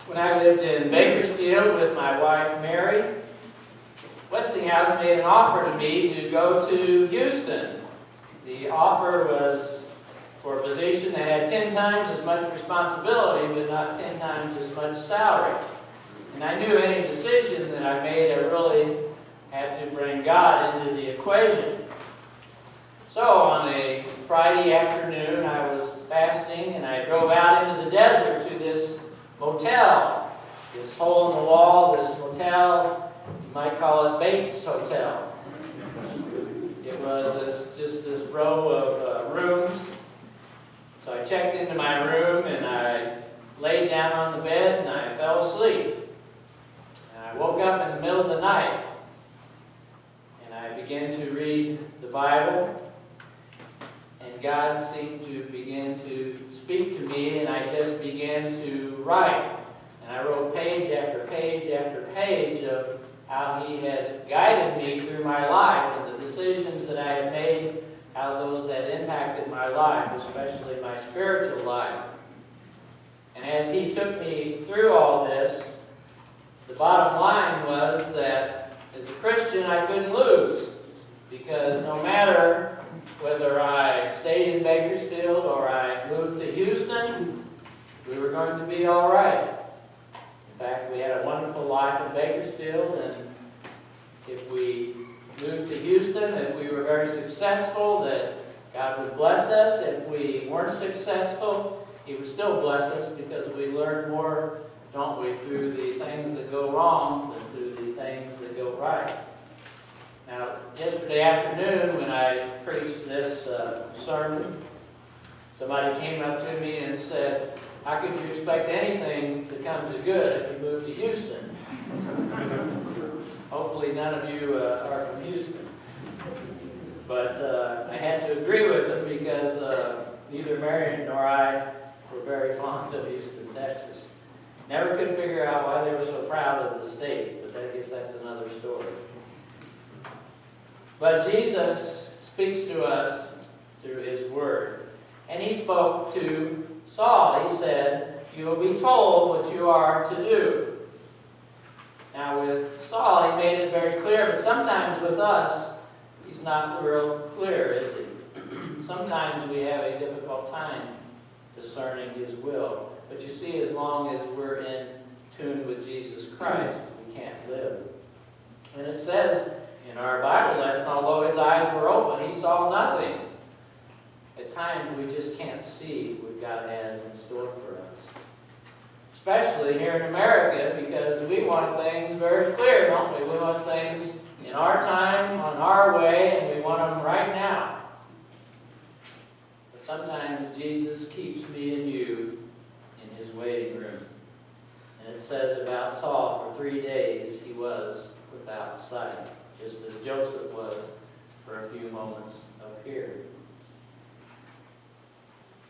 When I lived in Bakersfield with my wife Mary, Westinghouse made an offer to me to go to Houston. The offer was for a position that had 10 times as much responsibility, but not 10 times as much salary. And I knew any decision that I made, I really had to bring God into the equation. So on a Friday afternoon, I was fasting, and I drove out into the desert to this motel, this hole in the wall, this motel, you might call it Bates Hotel. It was just this row of rooms. So I checked into my room and I laid down on the bed and I fell asleep. And I woke up in the middle of the night and I began to read the Bible. And God seemed to begin to speak to me, and I just began to write. And I wrote page after page after page of how He had guided me through my life and the decisions that I had made, how those had impacted my life, especially my spiritual life. And as He took me through all this, the bottom line was that as a Christian I couldn't lose, because no matter whether I stayed in Bakersfield or I moved to Houston, we were going to be all right. In fact, we had a wonderful life in Bakersfield, and if we moved to Houston, if we were very successful, that God would bless us. If we weren't successful, He would still bless us, because we learn more, don't we, through the things that go wrong than through the things that go right. Now, yesterday afternoon when I preached this sermon, somebody came up to me and said, "How could you expect anything to come to good if you moved to Houston?" Hopefully none of you are from Houston. But I had to agree with them, because neither Mary nor I were very fond of Houston, Texas. Never could figure out why they were so proud of the state, but I guess that's another story. But Jesus speaks to us through His Word. And He spoke to Saul. He said, "You will be told what you are to do." Now with Saul, He made it very clear, but sometimes with us, He's not real clear, is He? Sometimes we have a difficult time discerning His will. But you see, as long as we're in tune with Jesus Christ, we can't live. And it says in our Bible lesson, although His eyes were open, He saw nothing. At times we just can't see what God has in store for us. Especially here in America, because we want things very clear, don't we? We want things in our time, on our way, and we want them right now. But sometimes Jesus keeps me and you in His waiting room. And it says about Saul, for 3 days he was without sight, just as Joseph was for a few moments up here.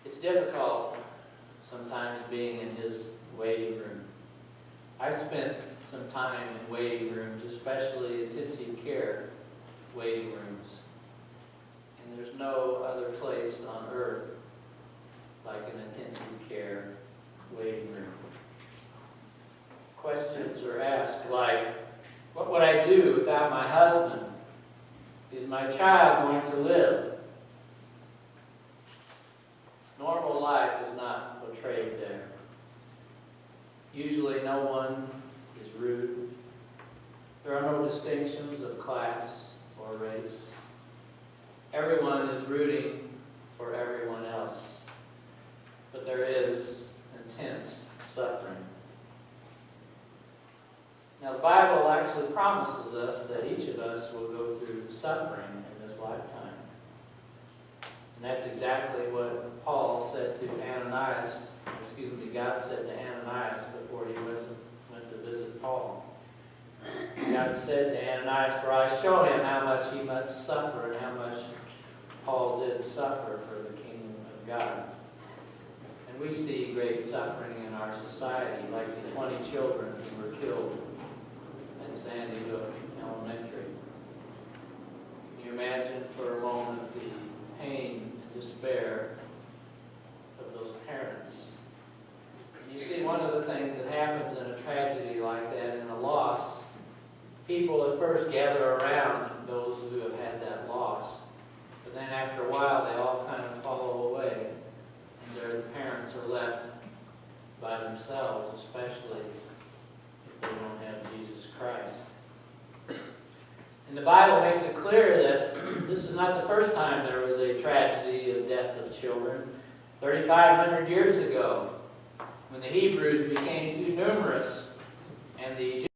It's difficult sometimes being in His waiting room. I've spent some time in waiting rooms, especially intensive care waiting rooms. And there's no other place on earth like an intensive care waiting room. Questions are asked like, what would I do without my husband? Is my child going to live? Normal life is not portrayed there. Usually no one is rude. There are no distinctions of class or race. Everyone is rooting for everyone else. But there is intense suffering. Now the Bible actually promises us that each of us will go through suffering in this lifetime. And that's exactly what Paul said to Ananias, God said to Ananias before he went to visit Paul. God said to Ananias, "For I show him how much he must suffer," and how much Paul did suffer for the kingdom of God. And we see great suffering in our society, like the 20 children who were killed at Sandy Hook Elementary. Can you imagine for a moment the pain and despair of those parents? you see, one of the things that happens in a tragedy like that, in a loss, people at first gather around those who have had that loss. But then after a while, they all kind of fall away. And their parents are left by themselves, especially if they don't have Jesus Christ. And the Bible makes it clear that this is not the first time there was a tragedy of death of children. 3,500 years ago, when the Hebrews became too numerous and the